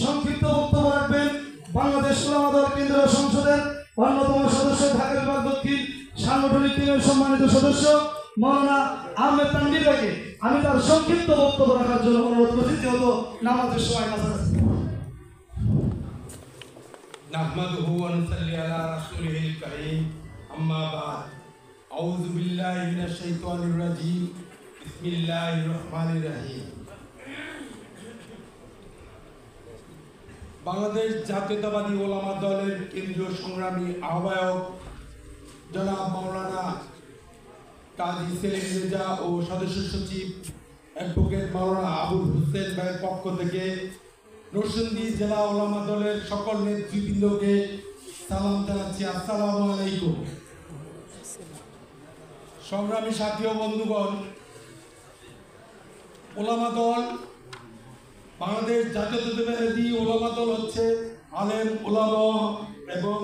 সংক্ষিপ্ত বক্তব্য রাখবেন বাংলাদেশ উলামা দল কেন্দ্রীয় সংসদের অন্যতম সদস্য, ঢাকা বিভাগ দক্ষিণ সাংগঠনিক টিমের সম্মানিত সদস্য মাওলানা আহমেদ তানভীর ভাইকে আমি তার সংক্ষিপ্ত বক্তব্য রাখার জন্য অনুরোধ করছি, যেহেতু নামাজের সময় কাছাকাছি। নাহমাদুহু ওয়া নুসাল্লি আলা রাসূলিহিল কারীম, আম্মা বা'দ। আউযু বিল্লাহি মিনাশ শাইতানির রাজীম, বিসমিল্লাহির রহমানির রহিম। বাংলাদেশ জাতীয়তাবাদী ওলামা দলের কেন্দ্রীয় সংগ্রামী আহ্বায়ক জনাব মাওলানা কাজী সেলিম রেজা ও সদস্য সচিব অ্যাডভোকেট মাওলানা আবুল হোসেন ভাইয়ের পক্ষ থেকে নরসিংদী জেলা ওলামা দলের সকল নেতৃবৃন্দকে সালাম জানাচ্ছি। আসসালামু আলাইকুম। সংগ্রামী সাথী ও বন্ধুগণ, ওলামা দল, বাংলাদেশ জাতীয়তাবাদী ওলামা দল হচ্ছে আলেম ওলামা এবং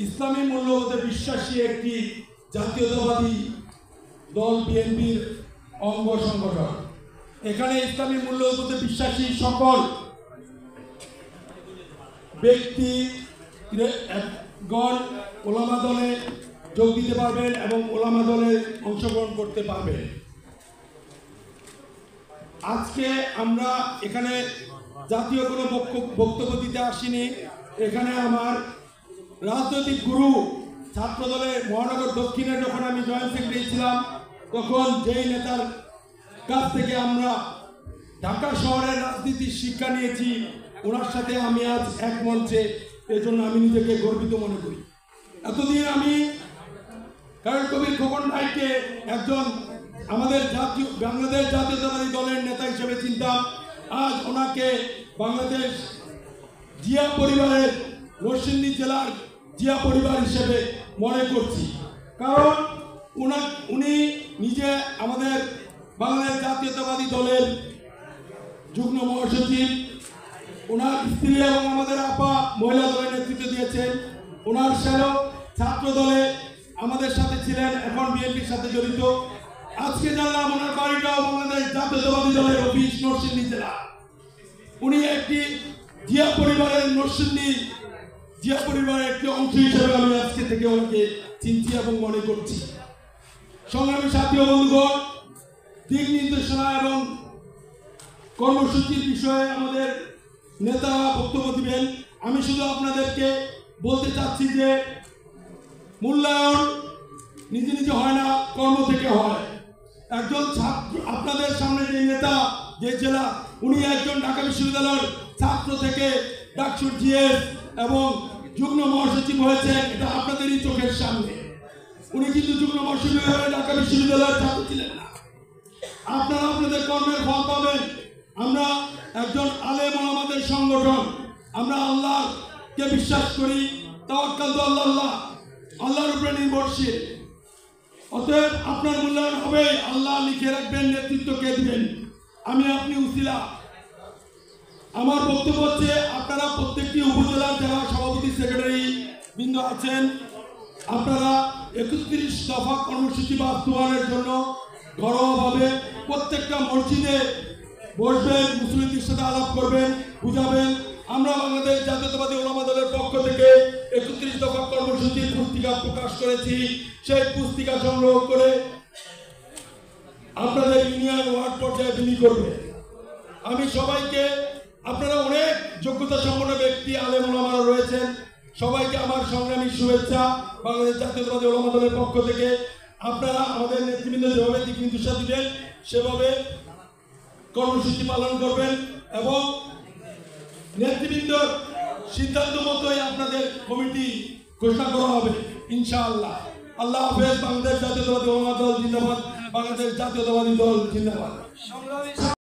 ইসলামী মূল্যবোধে বিশ্বাসী একটি জাতীয়তাবাদী দল, বিএনপির অঙ্গ সংগঠন। এখানে ইসলামী মূল্যবোধে বিশ্বাসী সকল ব্যক্তিগণ ওলামা দলে যোগ দিতে পারবেন এবং ওলামা দলে অংশগ্রহণ করতে পারবেন। আজকে আমরা এখানে জাতীয় কোনো বক্তব্য দিতে আসিনি। এখানে আমার রাজনৈতিক গুরু, ছাত্রদলের মহানগর দক্ষিণে যখন আমি জয়েন্ট সেক্রেটারি ছিলাম, তখন যেই নেতার কাছ থেকে আমরা ঢাকা শহরের রাজনীতির শিক্ষা নিয়েছি, ওনার সাথে আমি আজ এক মঞ্চে, এজন্য আমি নিজেকে গর্বিত মনে করি। এতদিন আমি কারণ কবির খোকন ভাইকে একজন আমাদের বাংলাদেশ জাতীয়তাবাদী দলের নেতা হিসেবে চিনতাম। আজ ওনাকে বাংলাদেশ জিয়া পরিবারের, নরসিংদী জেলার জিয়া পরিবার হিসেবে মনে করছি। কারণ উনি নিজে আমাদের বাংলাদেশ জাতীয়তাবাদী দলের যুগ্ম মহাসচিব, ওনার স্ত্রী এবং আমাদের আপা মহিলা দলের নেতৃত্ব দিয়েছেন। ওনার স্যারও ছাত্র দলে আমাদের সাথে ছিলেন, এখন বিএনপির সাথে জড়িত। আজকে জানলাম ওনার বাড়িটাও বাংলাদেশ জাতীয়তাবাদী দলের অফিস, নরসিংদী জেলা। উনি একটি জিয়া পরিবারের, নরসিংদী জিয়া পরিবারের একটি অংশ হিসেবে আমি আজকে থেকে ওনাকে চিনছি এবং মনে করছি। সংগ্রামী সাথী ও বন্ধুগণ, দিক নির্দেশনা এবং কর্মসূচির বিষয়ে আমাদের নেতা বক্তব্য দিবেন। আমি শুধু আপনাদেরকে বলতে চাচ্ছি যে মূল্যায়ন নিজে নিজে হয় না, কর্ম থেকে হয়। একজন ছাত্র, আপনাদের সামনে যে নেতা, যে জেলা, উনি একজন ঢাকা বিশ্ববিদ্যালয়ের ছাত্র থেকে ডাকসুর জিএস এবং যুগ্ম মহাসচিব হয়েছেন, এটা আপনাদেরই চোখের সামনে। উনি কিন্তু যুগ্ম মহাসচিব হয়ে ঢাকা বিশ্ববিদ্যালয়ের ছাত্র ছিলেন না। আপনারা আপনাদের কর্মের ফল পাবেন। আমরা একজন আলেম ওলামাদের সংগঠন, আমরা আল্লাহকে বিশ্বাস করি, তাওয়াক্কাল তো আল্লাহ, আল্লাহর উপরে নির্ভরশীল। অতএব আপনার মূল্যায়ন হবে, আল্লাহ লিখে রাখবেন নেতৃত্ব কে দিবেন। আমি আপনি উসিলা। আমার বক্তব্য হচ্ছে, আপনারা প্রত্যেকটি উপজেলার যারা সভাপতি, সেক্রেটারি বৃন্দ আছেন, আপনারা 31 দফা কর্মসূচি বাস্তবায়নের জন্য ঘরোয়াভাবে প্রত্যেকটা মসজিদে বসবেন, মুসলিমদের সাথে আলাপ করবেন, বুঝাবেন। আমরা বাংলাদেশ জাতীয়তাবাদী ওলামা দলের পক্ষ থেকে 31 দফা কর্মসূচির পুস্তিকা প্রকাশ করেছি। সেই পুস্তিকা সংগ্রহ করে আপনাদের ইউনিয়ন ওয়ার্ড পর্যায়ে বিলি করবে। আমি সবাইকে, আপনারা অনেক যোগ্যতা সম্পন্ন ব্যক্তি, আলেম ওলামারা রয়েছেন, সবাইকে আমার সংগ্রামী শুভেচ্ছা বাংলাদেশ জাতীয়তাবাদী ওলামা দলের পক্ষ থেকে। আপনারা আমাদের নেতৃবৃন্দ যেভাবে দিক নির্দেশনা দিবেন, সেভাবে কর্মসূচি পালন করবেন এবং নেতৃবৃন্দর সিদ্ধান্ত মতোই আপনাদের কমিটি ঘোষণা করা হবে ইনশাআল্লাহ। আল্লাহ হাফেজ। বাংলাদেশ জাতীয়তাবাদী ওলামা দল জিন্দাবাদ। বাংলাদেশ জাতীয়তাবাদী দল জিন্দাবাদ।